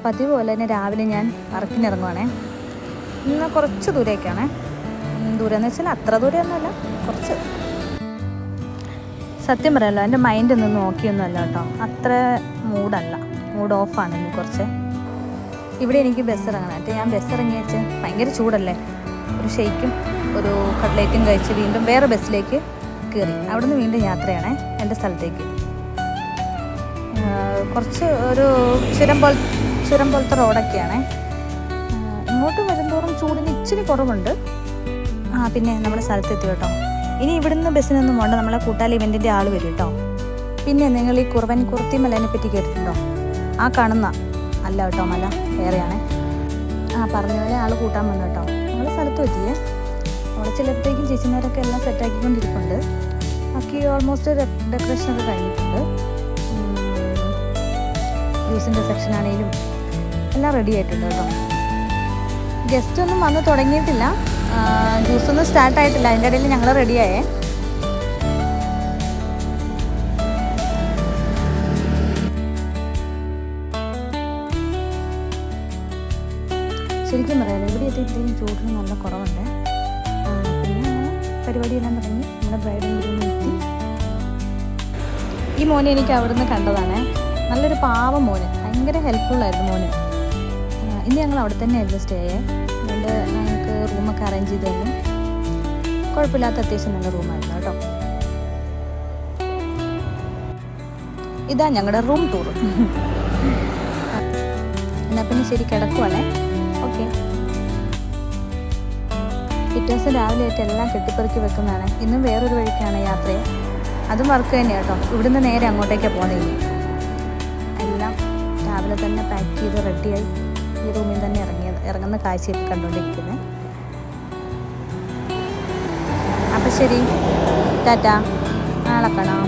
പതിവ് പോലെ തന്നെ രാവിലെ ഞാൻ വർക്കിനിറങ്ങുവാണേ. ഇന്ന് കുറച്ച് ദൂരേക്കാണേ. ദൂരം എന്ന് വെച്ചാൽ അത്ര ദൂരമൊന്നുമല്ല, കുറച്ച്. സത്യം പറയാമല്ലോ, എൻ്റെ മൈൻഡ് ഒന്നും നോക്കിയൊന്നുമല്ല കേട്ടോ. അത്ര മൂഡ് ഓഫാണ് ഇന്ന് കുറച്ച്. ഇവിടെ എനിക്ക് ബസ് ഇറങ്ങണം. ഞാൻ ബസ് ഇറങ്ങി വെച്ച് ഭയങ്കര ചൂടല്ലേ, ഒരു ഷെയ്ക്കും ഒരു കട്ട്ലേറ്റും കഴിച്ച് വീണ്ടും വേറെ ബസ്സിലേക്ക് കയറി. അവിടുന്ന് വീണ്ടും യാത്രയാണേ എൻ്റെ സ്ഥലത്തേക്ക്. കുറച്ച് ഒരു ചുരം പോലത്തെ റോഡൊക്കെയാണേ. ഇങ്ങോട്ട് വരുന്തോറും ചൂടിന് ഇച്ചിരി കുറവുണ്ട്. പിന്നെ നമ്മുടെ സ്ഥലത്തെത്തി കേട്ടോ. ഇനി ഇവിടുന്ന് ബസ്സിനൊന്നും പോകണ്ട, നമ്മളെ കൂട്ടാലി ഇവൻറ്റിൻ്റെ ആൾ വരും കേട്ടോ. പിന്നെ നിങ്ങൾ ഈ കുറുത്തി മലേനെ പറ്റി കേട്ടിട്ടുണ്ടോ? ആ കാണുന്ന അല്ല കേട്ടോ, മല വേറെയാണേ. പറഞ്ഞ പോലെ ആൾ കൂട്ടാൻ വന്നു കേട്ടോ. ഞങ്ങൾ സ്ഥലത്ത് എത്തിയേ. അവിടെ ചിലപ്പോഴത്തേക്കും ചേച്ചിമാരൊക്കെ എല്ലാം സെറ്റാക്കിക്കൊണ്ടിരിക്കുന്നുണ്ട്. ബാക്കി ഓൾമോസ്റ്റ് ഡെക്കറേഷനൊക്കെ കഴിഞ്ഞിട്ടുണ്ട്. ജ്യൂസിൻ്റെ സെക്ഷനാണെങ്കിലും എല്ലാം റെഡി ആയിട്ടുണ്ട് കേട്ടോ. ഗസ്റ്റൊന്നും വന്ന് തുടങ്ങിയിട്ടില്ല, ജ്യൂസൊന്നും സ്റ്റാർട്ടായിട്ടില്ല. അതിൻ്റെ ഇടയിൽ ഞങ്ങൾ റെഡിയായേ. ശരിക്കും പറയാമല്ലോ, ഇവിടെ എത്തിയപ്പോഴത്തേക്കും ചൂടിന് നല്ല കുറവുണ്ട്. പിന്നെ പരിപാടിയെല്ലാം തുടങ്ങി. നമ്മുടെ ബ്രൈഡും ഗ്രൂമും എത്തി. ഈ മോനെ എനിക്ക് അവിടുന്ന് കണ്ടതാണ്. നല്ലൊരു പാവം മോന്, ഭയങ്കര ഹെൽപ്ഫുള്ളായിരുന്നു മോന്. ഇന്ന് ഞങ്ങൾ അവിടെ തന്നെയായിരുന്നു സ്റ്റേ. അതുകൊണ്ട് ഞങ്ങൾക്ക് റൂമൊക്കെ അറേഞ്ച് ചെയ്ത് തന്നു. കുഴപ്പമില്ലാത്ത അത്യാവശ്യം നല്ല റൂമായിരുന്നു കേട്ടോ. ഇതാ ഞങ്ങളുടെ റൂം ടൂർ. എന്നാൽ പിന്നെ ശരി, കിടക്കുവാണേ. ഓക്കെ. പിറ്റേ ദിവസം രാവിലെ ആയിട്ട് എല്ലാം കെട്ടിപ്പെറുക്കി വെക്കുന്നതാണ്. ഇന്നും വേറൊരു വഴിക്കാണ് യാത്ര. അതും വർക്ക് തന്നെയാണ് കേട്ടോ. ഇവിടുന്ന് നേരെ അങ്ങോട്ടേക്കാണ് പോകുന്നത്. എല്ലാം രാവിലെ തന്നെ പാക്ക് ചെയ്ത് റെഡിയായി ഈ റൂമിൽ തന്നെ ഇറങ്ങുന്ന കാഴ്ചയൊക്കെ കണ്ടുകൊണ്ടിരിക്കുന്നത്. അപ്പം ശരി, ടാറ്റാ, നാളെ കാണാം.